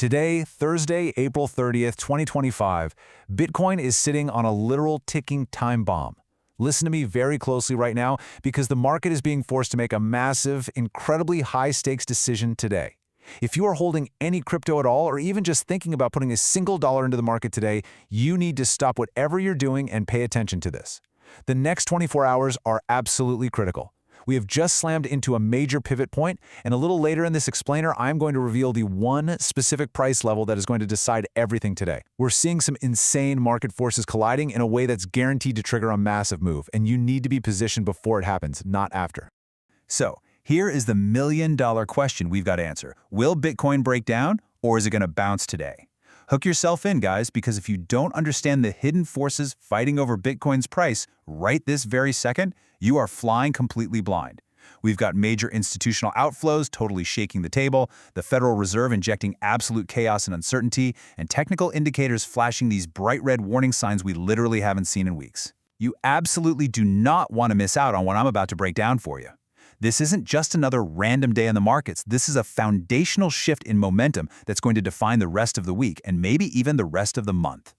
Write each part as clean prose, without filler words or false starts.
Today, Thursday, April 30th, 2025, Bitcoin is sitting on a literal ticking time bomb. Listen to me very closely right now because the market is being forced to make a massive, incredibly high-stakes decision today. If you are holding any crypto at all or even just thinking about putting a single dollar into the market today, you need to stop whatever you're doing and pay attention to this. The next 24 hours are absolutely critical. We have just slammed into a major pivot point, and a little later in this explainer, I'm going to reveal the one specific price level that is going to decide everything today. We're seeing some insane market forces colliding in a way that's guaranteed to trigger a massive move, and you need to be positioned before it happens, not after. So, here is the million-dollar question we've got to answer. Will Bitcoin break down, or is it going to bounce today? Hook yourself in, guys, because if you don't understand the hidden forces fighting over Bitcoin's price right this very second, you are flying completely blind. We've got major institutional outflows totally shaking the table, the Federal Reserve injecting absolute chaos and uncertainty, and technical indicators flashing these bright red warning signs we literally haven't seen in weeks. You absolutely do not want to miss out on what I'm about to break down for you. This isn't just another random day in the markets. This is a foundational shift in momentum that's going to define the rest of the week and maybe even the rest of the month.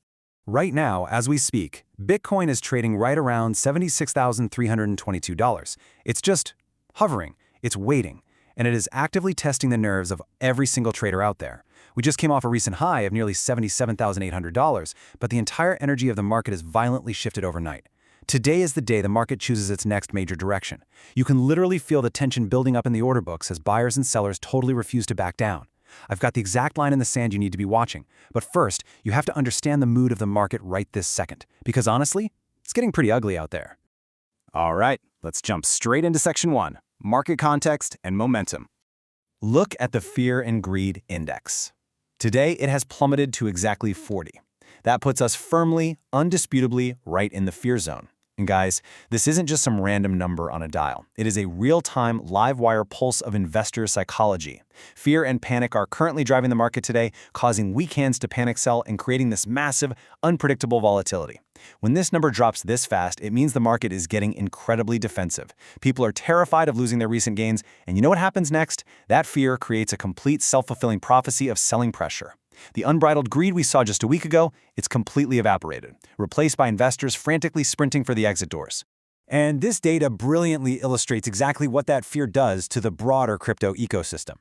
Right now, as we speak, Bitcoin is trading right around $76,322. It's just hovering, it's waiting, and it is actively testing the nerves of every single trader out there. We just came off a recent high of nearly $77,800, but the entire energy of the market is violently shifted overnight. Today is the day the market chooses its next major direction. You can literally feel the tension building up in the order books as buyers and sellers totally refuse to back down. I've got the exact line in the sand you need to be watching. But first, you have to understand the mood of the market right this second. Because honestly, it's getting pretty ugly out there. All right, let's jump straight into Section 1, Market Context and Momentum. Look at the Fear and Greed Index. Today, it has plummeted to exactly 40. That puts us firmly, undisputably, right in the fear zone. And guys, this isn't just some random number on a dial. It is a real-time, live-wire pulse of investor psychology. Fear and panic are currently driving the market today, causing weak hands to panic sell and creating this massive, unpredictable volatility. When this number drops this fast, it means the market is getting incredibly defensive. People are terrified of losing their recent gains, and you know what happens next? That fear creates a complete self-fulfilling prophecy of selling pressure. The unbridled greed we saw just a week ago, it's completely evaporated, replaced by investors frantically sprinting for the exit doors. And this data brilliantly illustrates exactly what that fear does to the broader crypto ecosystem.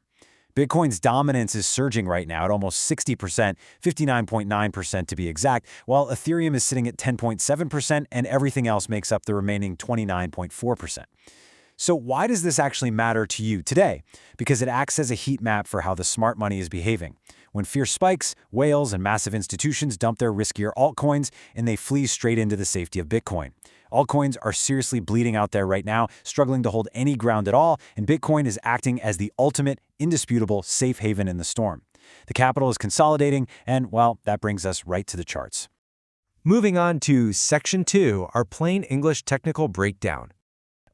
Bitcoin's dominance is surging right now at almost 60%, 59.9% to be exact, while Ethereum is sitting at 10.7% and everything else makes up the remaining 29.4%. So why does this actually matter to you today? Because it acts as a heat map for how the smart money is behaving. When fear spikes, whales and massive institutions dump their riskier altcoins and they flee straight into the safety of Bitcoin. Altcoins are seriously bleeding out there right now, struggling to hold any ground at all, and Bitcoin is acting as the ultimate, indisputable safe haven in the storm. The capital is consolidating, and, well, that brings us right to the charts. Moving on to Section 2, our plain English technical breakdown.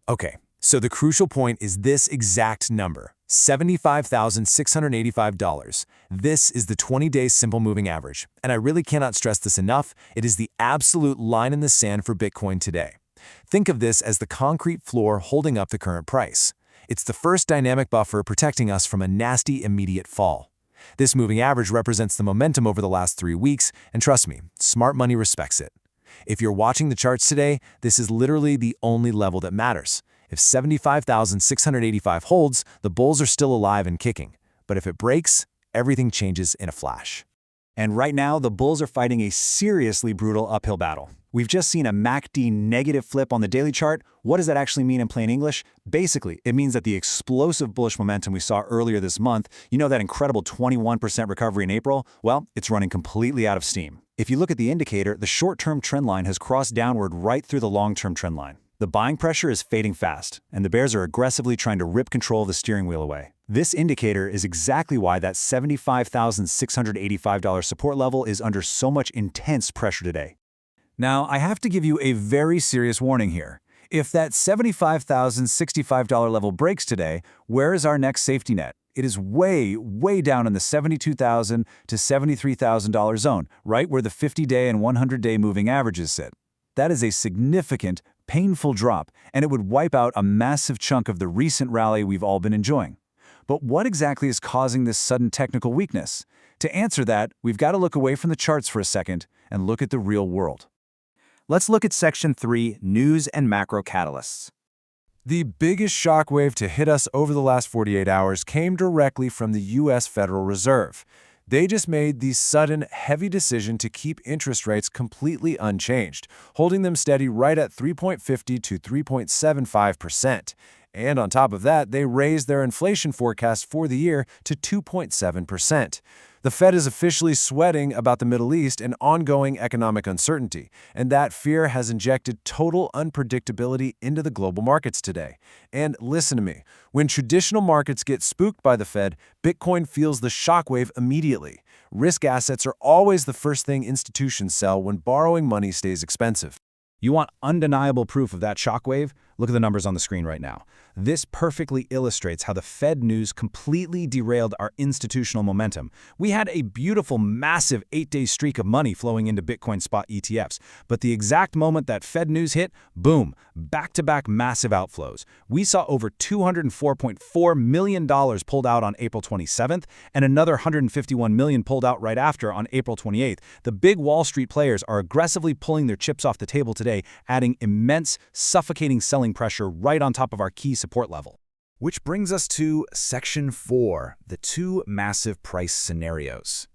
Okay, so the crucial point is this exact number, $75,685. This is the 20-day simple moving average, and I really cannot stress this enough. It is the absolute line in the sand for Bitcoin today. Think of this as the concrete floor holding up the current price. It's the first dynamic buffer protecting us from a nasty immediate fall. This moving average represents the momentum over the last 3 weeks, and trust me, smart money respects it. If you're watching the charts today, this is literally the only level that matters. If 75,685 holds, the bulls are still alive and kicking. But if it breaks, everything changes in a flash. And right now, the bulls are fighting a seriously brutal uphill battle. We've just seen a MACD negative flip on the daily chart. What does that actually mean in plain English? Basically, it means that the explosive bullish momentum we saw earlier this month, you know, that incredible 21% recovery in April, well, it's running completely out of steam. If you look at the indicator, the short-term trend line has crossed downward right through the long-term trend line. The buying pressure is fading fast, and the bears are aggressively trying to rip control of the steering wheel away. This indicator is exactly why that $75,685 support level is under so much intense pressure today. Now, I have to give you a very serious warning here. If that $75,065 level breaks today, where is our next safety net? It is way, way down in the $72,000 to $73,000 zone, right where the 50-day and 100-day moving averages sit. That is a significant, painful drop, and it would wipe out a massive chunk of the recent rally we've all been enjoying. But what exactly is causing this sudden technical weakness? To answer that, we've got to look away from the charts for a second and look at the real world. Let's look at Section 3, News and Macro Catalysts. The biggest shockwave to hit us over the last 48 hours came directly from the U.S. Federal Reserve. They just made the sudden, heavy decision to keep interest rates completely unchanged, holding them steady right at 3.50 to 3.75%. And on top of that, they raised their inflation forecast for the year to 2.7%. The Fed is officially sweating about the Middle East and ongoing economic uncertainty, and that fear has injected total unpredictability into the global markets today. And listen to me, when traditional markets get spooked by the Fed, Bitcoin feels the shockwave immediately. Risk assets are always the first thing institutions sell when borrowing money stays expensive. You want undeniable proof of that shockwave? Look at the numbers on the screen right now. This perfectly illustrates how the Fed news completely derailed our institutional momentum. We had a beautiful, massive 8-day streak of money flowing into Bitcoin spot ETFs, but the exact moment that Fed news hit, boom, back-to-back massive outflows. We saw over $204.4 million pulled out on April 27th, and another $151 million pulled out right after on April 28th. The big Wall Street players are aggressively pulling their chips off the table today, adding immense, suffocating selling pressure right on top of our key support level. Which brings us to Section 4, the two massive price scenarios.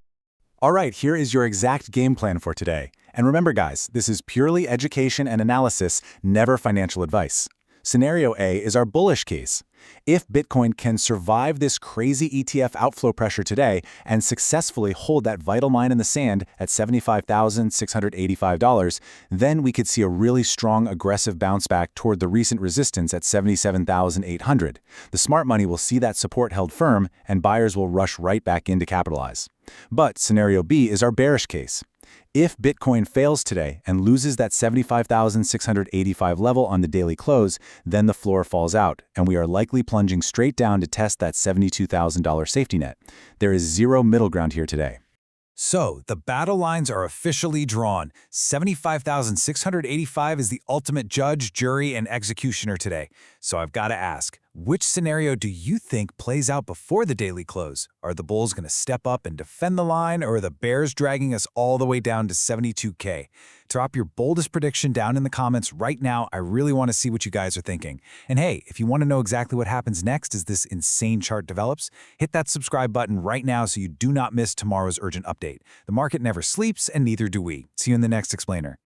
All right, here is your exact game plan for today. And remember, guys, this is purely education and analysis, never financial advice. Scenario A is our bullish case. If Bitcoin can survive this crazy ETF outflow pressure today and successfully hold that vital line in the sand at $75,685, then we could see a really strong aggressive bounce back toward the recent resistance at $77,800. The smart money will see that support held firm, and buyers will rush right back in to capitalize. But scenario B is our bearish case. If Bitcoin fails today and loses that $75,685 level on the daily close, then the floor falls out, and we are likely plunging straight down to test that $72,000 safety net. There is zero middle ground here today. So, the battle lines are officially drawn. $75,685 is the ultimate judge, jury, and executioner today. So I've got to ask, which scenario do you think plays out before the daily close? Are the bulls going to step up and defend the line, or are the bears dragging us all the way down to 72K? Drop your boldest prediction down in the comments right now. I really want to see what you guys are thinking. And hey, if you want to know exactly what happens next as this insane chart develops, hit that subscribe button right now so you do not miss tomorrow's urgent update. The market never sleeps, and neither do we. See you in the next explainer.